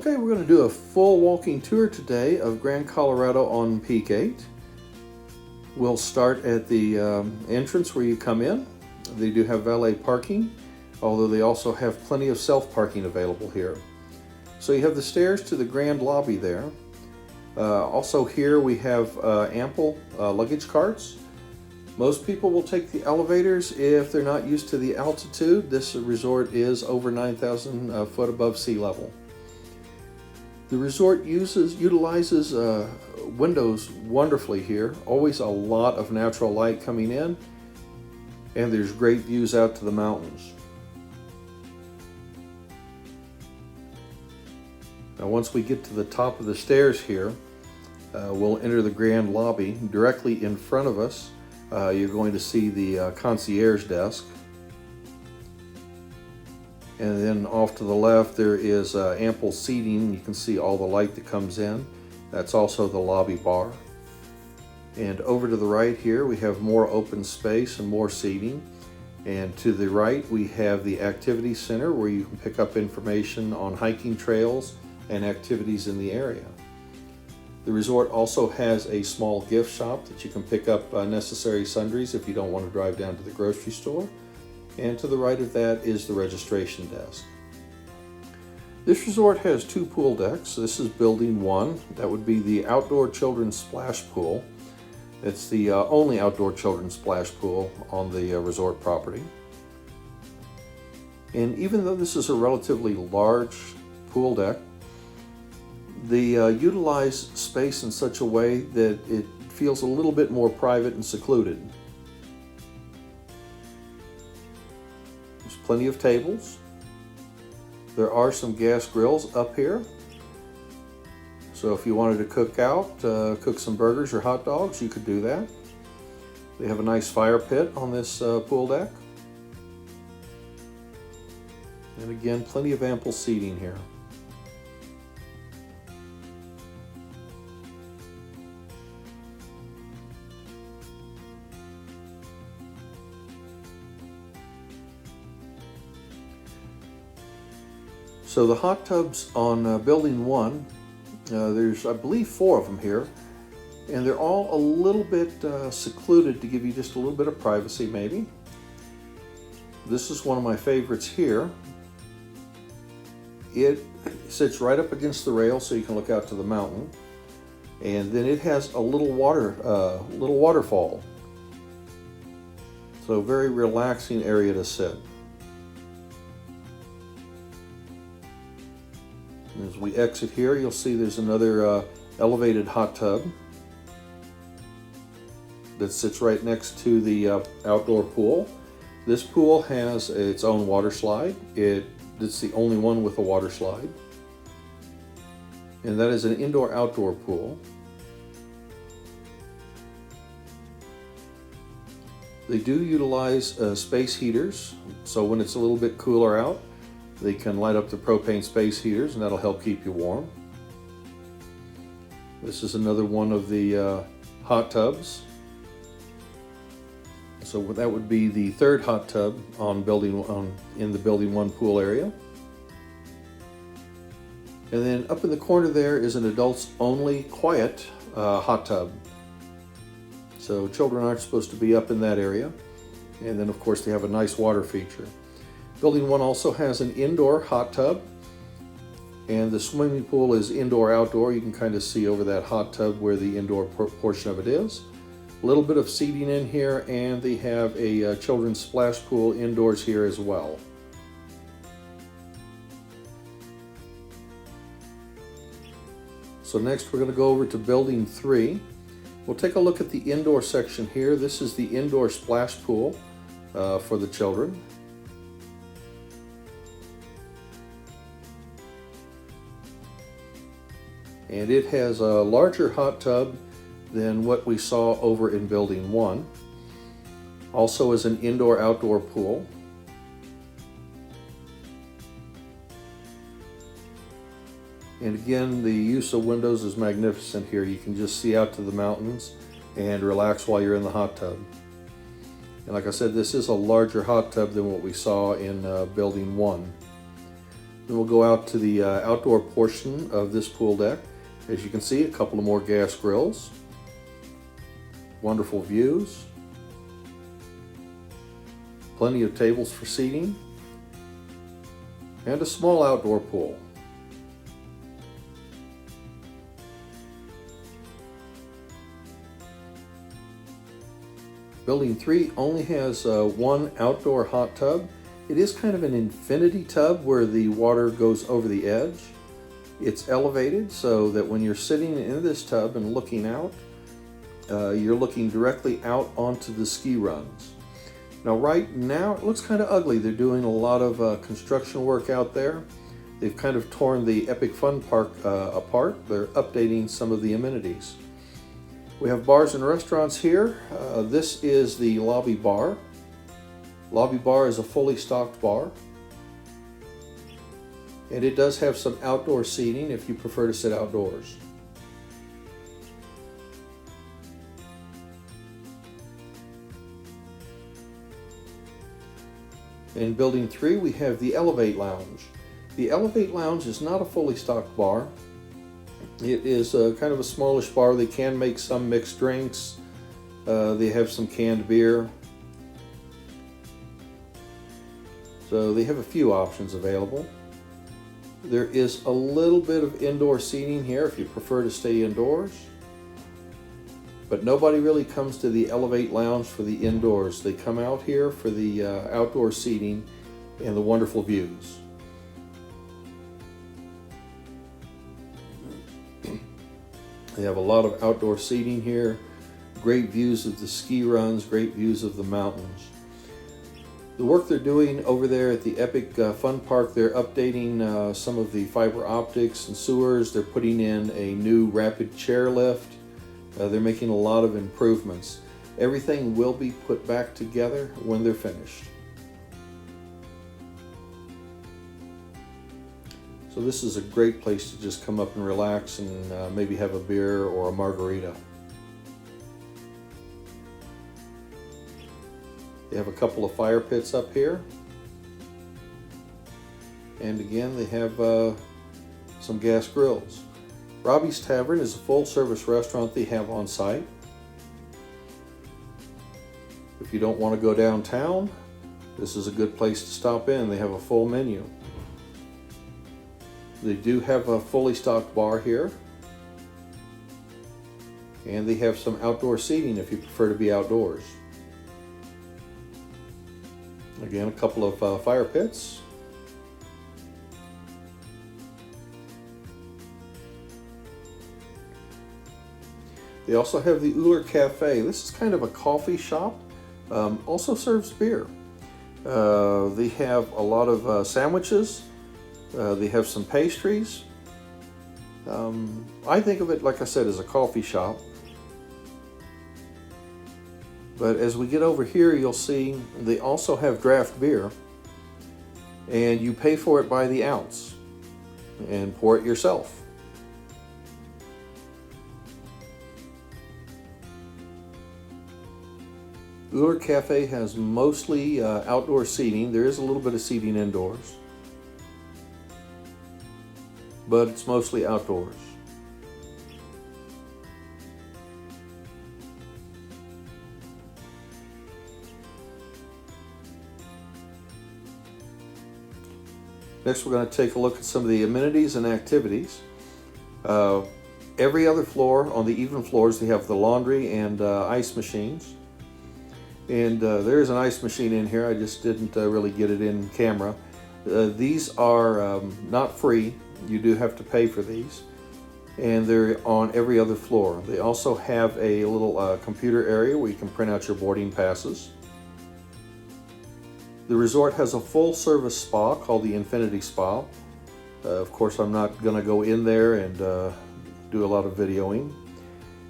Okay, we're going to do a full walking tour today of Grand Colorado on Peak 8. We'll start at the entrance where you come in. They do have valet parking, although they also have plenty of self-parking available here. So you have the stairs to the grand lobby there. Also here we have ample luggage carts. Most people will take the elevators if they're not used to the altitude. This resort is over 9,000 foot above sea level. The resort utilizes windows wonderfully here. Always a lot of natural light coming in, and there's great views out to the mountains. Now once we get to the top of the stairs here, we'll enter the grand lobby. Directly in front of us, you're going to see the concierge desk. And then off to the left there is ample seating. You can see all the light that comes in. That's also the lobby bar. And over to the right here we have more open space and more seating. And to the right we have the activity center where you can pick up information on hiking trails and activities in the area. The resort also has a small gift shop that you can pick up necessary sundries if you don't want to drive down to the grocery store. And to the right of that is the registration desk. This resort has two pool decks. This is building 1. That would be the outdoor children's splash pool. It's the only outdoor children's splash pool on the resort property. And even though this is a relatively large pool deck, they utilize space in such a way that it feels a little bit more private and secluded. There's plenty of tables. There are some gas grills up here. So if you wanted to cook out, cook some burgers or hot dogs, you could do that. They have a nice fire pit on this pool deck. And again, plenty of ample seating here. So the hot tubs on building 1, there's I believe 4 of them here, and they're all a little bit secluded to give you just a little bit of privacy maybe. This is one of my favorites here. It sits right up against the rail so you can look out to the mountain, and then it has a little waterfall. So very relaxing area to sit. As we exit here, you'll see there's another elevated hot tub that sits right next to the outdoor pool. This pool has its own water slide. It's the only one with a water slide. And that is an indoor-outdoor pool. They do utilize space heaters, so when it's a little bit cooler out, they can light up the propane space heaters and that'll help keep you warm. This is another one of the hot tubs. So that would be the 3rd hot tub in the building 1 pool area. And then up in the corner there is an adults only quiet hot tub. So children aren't supposed to be up in that area. And then of course they have a nice water feature. Building 1 also has an indoor hot tub, and the swimming pool is indoor-outdoor. You can kind of see over that hot tub where the indoor portion of it is. A little bit of seating in here, and they have a children's splash pool indoors here as well. So next we're going to go over to building 3. We'll take a look at the indoor section here. This is the indoor splash pool for the children. And it has a larger hot tub than what we saw over in building 1. Also is an indoor-outdoor pool. And again, the use of windows is magnificent here. You can just see out to the mountains and relax while you're in the hot tub. And like I said, this is a larger hot tub than what we saw in building 1. Then we'll go out to the outdoor portion of this pool deck. As you can see, a couple of more gas grills, wonderful views, plenty of tables for seating, and a small outdoor pool. Building 3 only has one outdoor hot tub. It is kind of an infinity tub where the water goes over the edge. It's elevated so that when you're sitting in this tub and looking out, you're looking directly out onto the ski runs. Now right now it looks kind of ugly. They're doing a lot of construction work out there. They've kind of torn the Epic Fun Park apart. They're updating some of the amenities. We have bars and restaurants here. This is the lobby bar. Lobby bar is a fully stocked bar. And it does have some outdoor seating if you prefer to sit outdoors. In Building 3, we have the Elevate Lounge. The Elevate Lounge is not a fully stocked bar. It is kind of a smallish bar. They can make some mixed drinks. They have some canned beer. So they have a few options available. There is a little bit of indoor seating here if you prefer to stay indoors. But nobody really comes to the Elevate Lounge for the indoors. They come out here for the outdoor seating and the wonderful views. They have a lot of outdoor seating here, great views of the ski runs, great views of the mountains. The work they're doing over there at the Epic Fun Park, they're updating some of the fiber optics and sewers. They're putting in a new rapid chairlift. They're making a lot of improvements. Everything will be put back together when they're finished. So this is a great place to just come up and relax and maybe have a beer or a margarita. They have a couple of fire pits up here. And again, they have some gas grills. Robbie's Tavern is a full-service restaurant they have on site. If you don't want to go downtown, this is a good place to stop in. They have a full menu. They do have a fully stocked bar here. And they have some outdoor seating if you prefer to be outdoors. Again, a couple of fire pits. They also have the Uller Cafe. This is kind of a coffee shop. Also serves beer. They have a lot of sandwiches. They have some pastries. I think of it, like I said, as a coffee shop. But as we get over here, you'll see they also have draft beer. And you pay for it by the ounce and pour it yourself. Uller Cafe has mostly outdoor seating. There is a little bit of seating indoors, but it's mostly outdoors. Next, we're going to take a look at some of the amenities and activities. Every other floor, on the even floors, they have the laundry and ice machines. And there is an ice machine in here. I just didn't really get it in camera. These are not free. You do have to pay for these. And they're on every other floor. They also have a little computer area where you can print out your boarding passes. The resort has a full-service spa called the Infinity Spa. Of course, I'm not going to go in there and do a lot of videoing.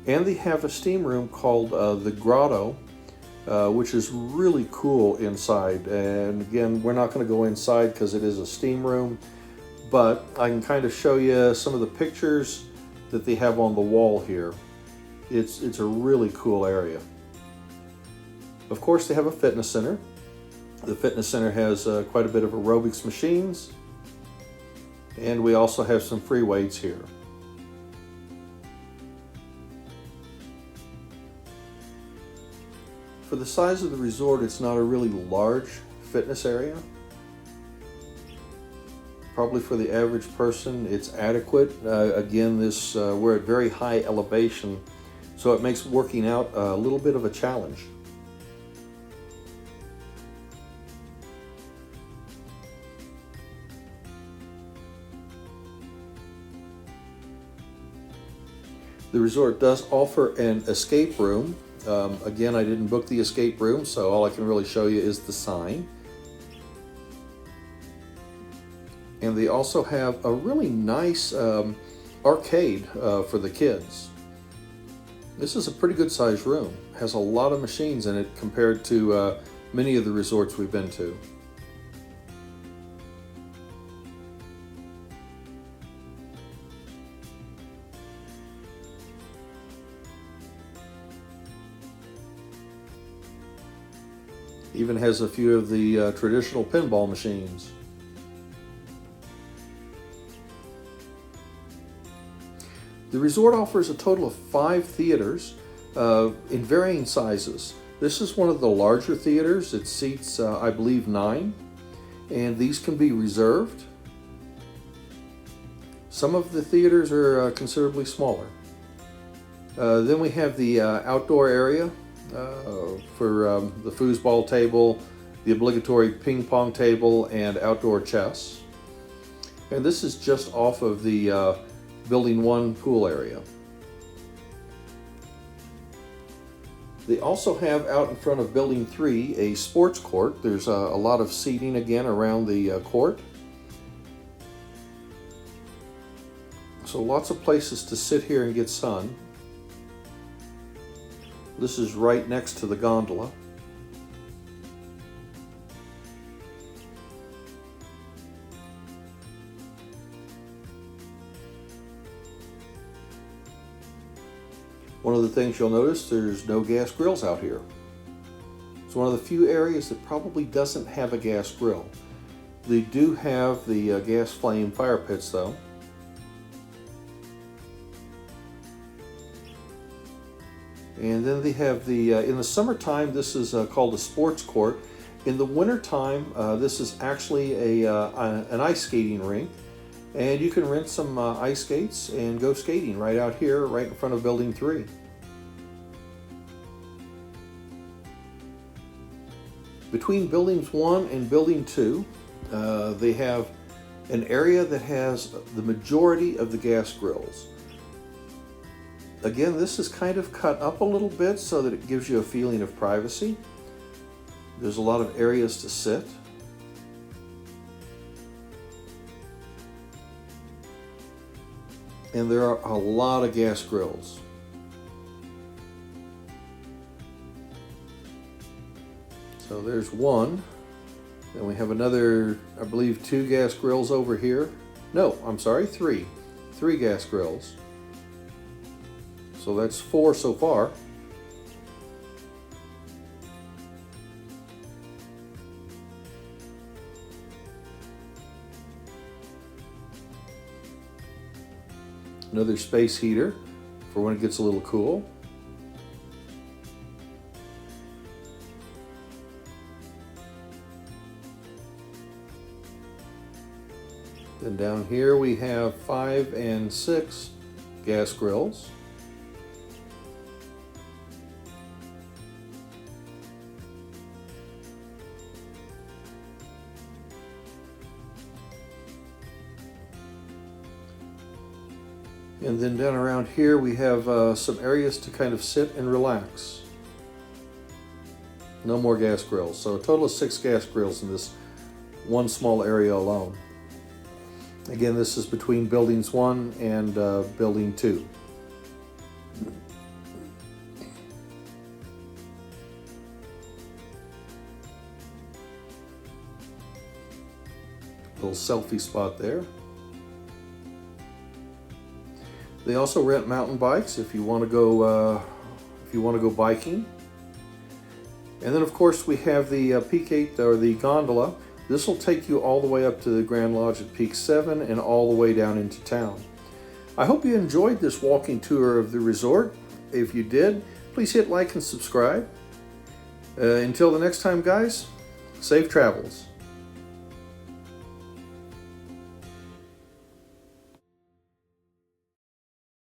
And they have a steam room called the Grotto, which is really cool inside. And again, we're not going to go inside because it is a steam room, but I can kind of show you some of the pictures that they have on the wall here. It's a really cool area. Of course, they have a fitness center. The fitness center has quite a bit of aerobics machines. And we also have some free weights here. For the size of the resort, it's not a really large fitness area. Probably for the average person, it's adequate. Again, we're at very high elevation, so it makes working out a little bit of a challenge. The resort does offer an escape room. Again, I didn't book the escape room, so all I can really show you is the sign. And they also have a really nice arcade for the kids. This is a pretty good sized room. It has a lot of machines in it compared to many of the resorts we've been to. Even has a few of the traditional pinball machines. The resort offers a total of 5 theaters in varying sizes. This is one of the larger theaters. It seats, I believe, 9, and these can be reserved. Some of the theaters are considerably smaller. Then we have the outdoor area for the foosball table, the obligatory ping pong table, and outdoor chess. And this is just off of the Building 1 pool area. They also have out in front of Building 3 a sports court. There's a lot of seating again around the court. So lots of places to sit here and get sun. This is right next to the gondola. One of the things you'll notice, there's no gas grills out here. It's one of the few areas that probably doesn't have a gas grill. They do have the gas flame fire pits though. And then they have the, in the summertime, this is called a sports court. In the wintertime, this is actually an ice skating rink. And you can rent some ice skates and go skating right out here, right in front of Building 3. Between Buildings 1 and Building 2, they have an area that has the majority of the gas grills. Again, this is kind of cut up a little bit so that it gives you a feeling of privacy. There's a lot of areas to sit. And there are a lot of gas grills. So there's one. Then we have another, I believe, 2 gas grills over here. No, I'm sorry, 3. 3 gas grills. So that's 4 so far. Another space heater for when it gets a little cool. Then down here we have 5 and 6 gas grills. And then down around here we have some areas to kind of sit and relax. No more gas grills. So a total of 6 gas grills in this one small area alone. Again, this is between Buildings 1 and Building 2. Little selfie spot there. They also rent mountain bikes if you want to go biking. And then of course we have the P8 or the gondola. This will take you all the way up to the Grand Lodge at Peak 7 and all the way down into town. I hope you enjoyed this walking tour of the resort. If you did, please hit like and subscribe. Until the next time, guys, safe travels.